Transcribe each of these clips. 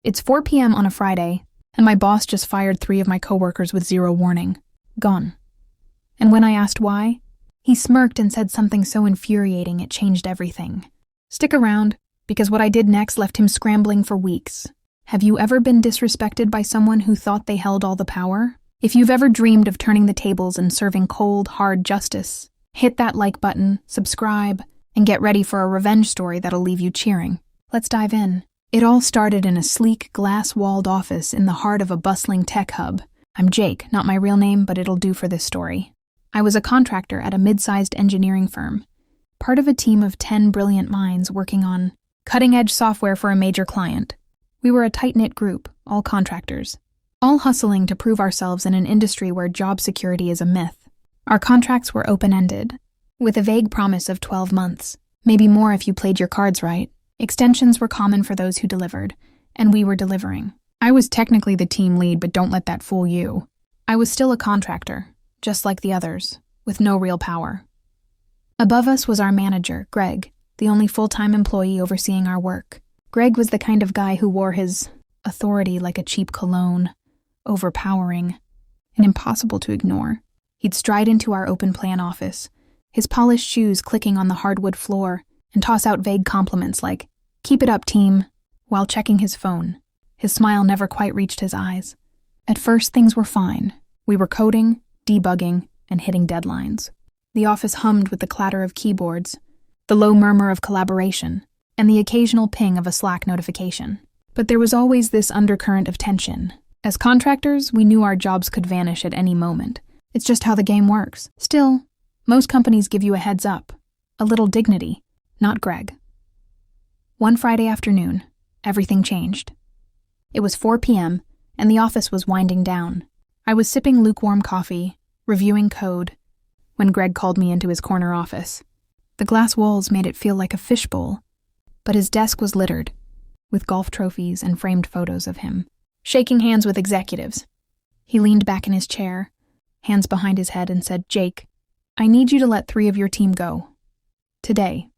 It's 4 p.m. on a Friday, and my boss just fired 3 of my coworkers with zero warning. Gone. And when I asked why, he smirked and said something so infuriating it changed everything. Stick around, because what I did next left him scrambling for weeks. Have you ever been disrespected by someone who thought they held all the power? If you've ever dreamed of turning the tables and serving cold, hard justice, hit that like button, subscribe, and get ready for a revenge story that'll leave you cheering. Let's dive in. It all started in a sleek, glass-walled office in the heart of a bustling tech hub. I'm Jake, not my real name, but it'll do for this story. I was a contractor at a mid-sized engineering firm, part of a team of 10 brilliant minds working on cutting-edge software for a major client. We were a tight-knit group, all contractors, all hustling to prove ourselves in an industry where job security is a myth. Our contracts were open-ended, with a vague promise of 12 months, maybe more if you played your cards right. Extensions were common for those who delivered, and we were delivering. I was technically the team lead, but don't let that fool you. I was still a contractor, just like the others, with no real power. Above us was our manager, Greg, the only full-time employee overseeing our work. Greg was the kind of guy who wore his authority like a cheap cologne, overpowering, and impossible to ignore. He'd stride into our open-plan office, his polished shoes clicking on the hardwood floor, and toss out vague compliments like, "Keep it up, team," while checking his phone. His smile never quite reached his eyes. At first, things were fine. We were coding, debugging, and hitting deadlines. The office hummed with the clatter of keyboards, the low murmur of collaboration, and the occasional ping of a Slack notification. But there was always this undercurrent of tension. As contractors, we knew our jobs could vanish at any moment. It's just how the game works. Still, most companies give you a heads up, a little dignity. Not Greg. One Friday afternoon, everything changed. It was 4 p.m., and the office was winding down. I was sipping lukewarm coffee, reviewing code, when Greg called me into his corner office. The glass walls made it feel like a fishbowl, but his desk was littered, with golf trophies and framed photos of him, shaking hands with executives. He leaned back in his chair, hands behind his head, and said, "Jake, I need you to let 3 of your team go. Today."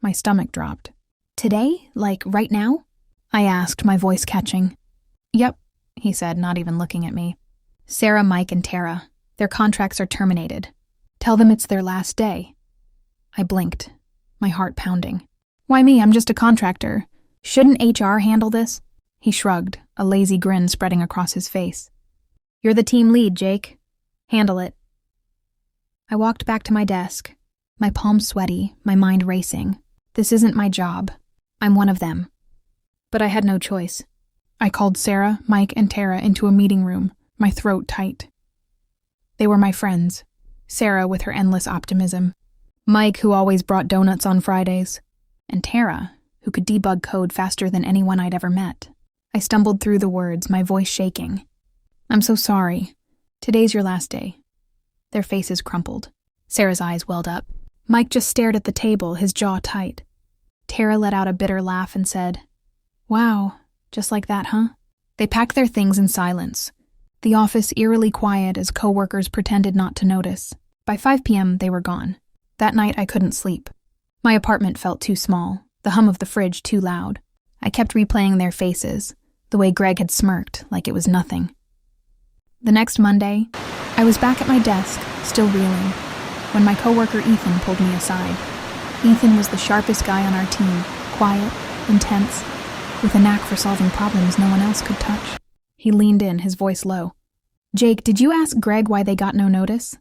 My stomach dropped. "Today? Like right now?" I asked, my voice catching. "Yep," he said, not even looking at me. "Sarah, Mike, and Tara. Their contracts are terminated. Tell them it's their last day." I blinked, my heart pounding. "Why me? I'm just a contractor. Shouldn't HR handle this?" He shrugged, a lazy grin spreading across his face. "You're the team lead, Jake. Handle it." I walked back to my desk, my palms sweaty, my mind racing. This isn't my job. I'm one of them. But I had no choice. I called Sarah, Mike, and Tara into a meeting room, my throat tight. They were my friends. Sarah with her endless optimism, Mike who always brought donuts on Fridays, and Tara who could debug code faster than anyone I'd ever met. I stumbled through the words, my voice shaking. "I'm so sorry. Today's your last day." Their faces crumpled. Sarah's eyes welled up. Mike just stared at the table, his jaw tight. Tara let out a bitter laugh and said, "Wow, just like that, huh?" They packed their things in silence, the office eerily quiet as coworkers pretended not to notice. By 5 p.m., they were gone. That night, I couldn't sleep. My apartment felt too small, the hum of the fridge too loud. I kept replaying their faces, the way Greg had smirked like it was nothing. The next Monday, I was back at my desk, still reeling, when my coworker Ethan pulled me aside. Ethan was the sharpest guy on our team, quiet, intense, with a knack for solving problems no one else could touch. He leaned in, his voice low. "Jake, did you ask Greg why they got no notice?"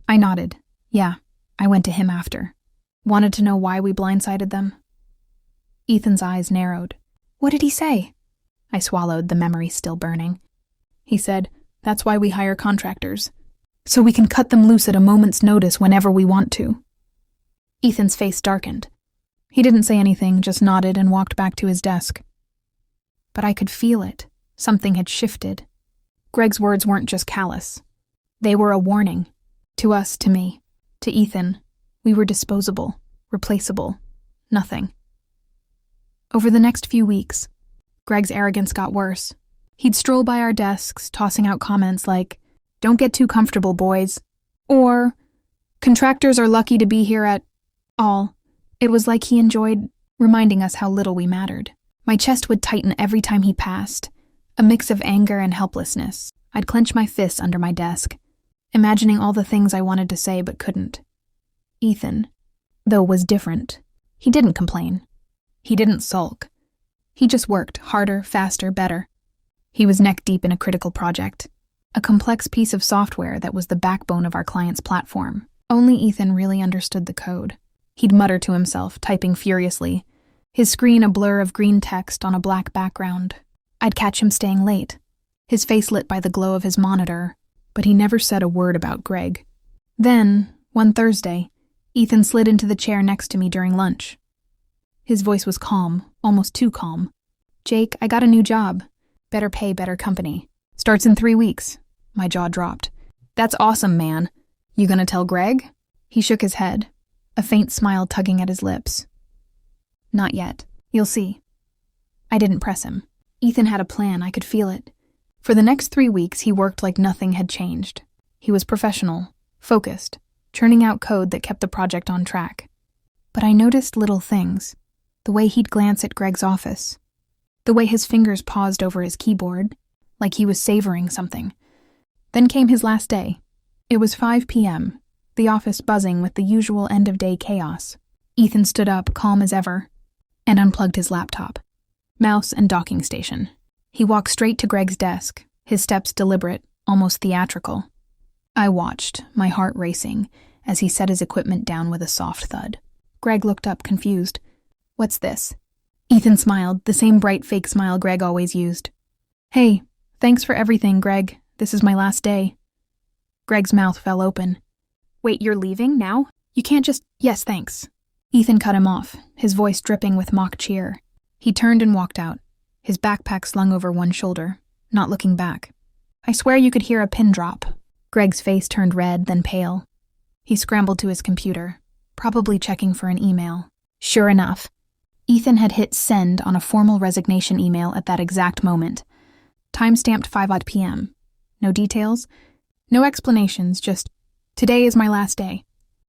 I nodded. "Yeah, I went to him after. Wanted to know why we blindsided them." Ethan's eyes narrowed. "What did he say?" I swallowed, the memory still burning. He said, "That's why we hire contractors, so we can cut them loose at a moment's notice whenever we want to." Ethan's face darkened. He didn't say anything, just nodded and walked back to his desk. But I could feel it. Something had shifted. Greg's words weren't just callous. They were a warning. To us, to me, to Ethan. We were disposable, replaceable, nothing. Over the next few weeks, Greg's arrogance got worse. He'd stroll by our desks, tossing out comments like, "Don't get too comfortable, boys," or, "Contractors are lucky to be here at all." It was like he enjoyed reminding us how little we mattered. My chest would tighten every time he passed, a mix of anger and helplessness. I'd clench my fists under my desk, imagining all the things I wanted to say but couldn't. Ethan, though, was different. He didn't complain. He didn't sulk. He just worked harder, faster, better. He was neck-deep in a critical project, a complex piece of software that was the backbone of our client's platform. Only Ethan really understood the code. He'd mutter to himself, typing furiously, his screen a blur of green text on a black background. I'd catch him staying late, his face lit by the glow of his monitor, but he never said a word about Greg. Then, one Thursday, Ethan slid into the chair next to me during lunch. His voice was calm, almost too calm. "Jake, I got a new job. Better pay, better company. Starts in 3 weeks." My jaw dropped. "That's awesome, man. You gonna tell Greg?" He shook his head, a faint smile tugging at his lips. "Not yet. You'll see." I didn't press him. Ethan had a plan, I could feel it. For the next 3 weeks, he worked like nothing had changed. He was professional, focused, churning out code that kept the project on track. But I noticed little things. The way he'd glance at Greg's office. The way his fingers paused over his keyboard, like he was savoring something. Then came his last day. It was 5 p.m., the office buzzing with the usual end-of-day chaos. Ethan stood up, calm as ever, and unplugged his laptop, mouse and docking station. He walked straight to Greg's desk, his steps deliberate, almost theatrical. I watched, my heart racing, as he set his equipment down with a soft thud. Greg looked up, confused. "What's this?" Ethan smiled, the same bright fake smile Greg always used. "Hey, thanks for everything, Greg. This is my last day." Greg's mouth fell open. "Wait, you're leaving now? You can't just—" "Yes, thanks." Ethan cut him off, his voice dripping with mock cheer. He turned and walked out, his backpack slung over one shoulder, not looking back. I swear you could hear a pin drop. Greg's face turned red, then pale. He scrambled to his computer, probably checking for an email. Sure enough, Ethan had hit send on a formal resignation email at that exact moment. Time-stamped 5 p.m. No details, no explanations, just, "Today is my last day."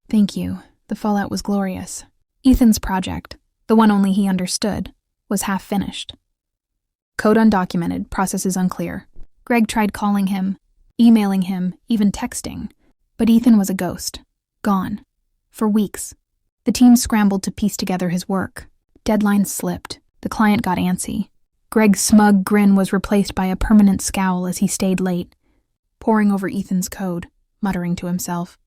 Thank you. The fallout was glorious. Ethan's project, the one only he understood, was half finished. Code undocumented, processes unclear. Greg tried calling him, emailing him, even texting. But Ethan was a ghost. Gone. For weeks. The team scrambled to piece together his work. Deadlines slipped. The client got antsy. Greg's smug grin was replaced by a permanent scowl as he stayed late, poring over Ethan's code, muttering to himself.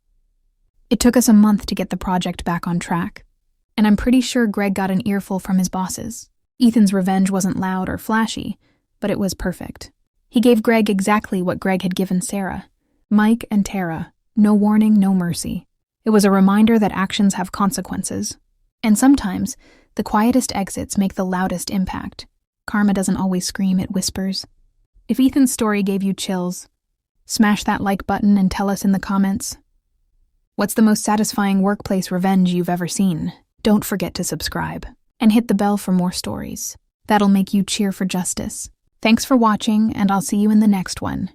It took us a month to get the project back on track, and I'm pretty sure Greg got an earful from his bosses. Ethan's revenge wasn't loud or flashy, but it was perfect. He gave Greg exactly what Greg had given Sarah. Mike and Tara. No warning, no mercy. It was a reminder that actions have consequences. And sometimes, the quietest exits make the loudest impact. Karma doesn't always scream, it whispers. If Ethan's story gave you chills, smash that like button and tell us in the comments. What's the most satisfying workplace revenge you've ever seen? Don't forget to subscribe and hit the bell for more stories. That'll make you cheer for justice. Thanks for watching, and I'll see you in the next one.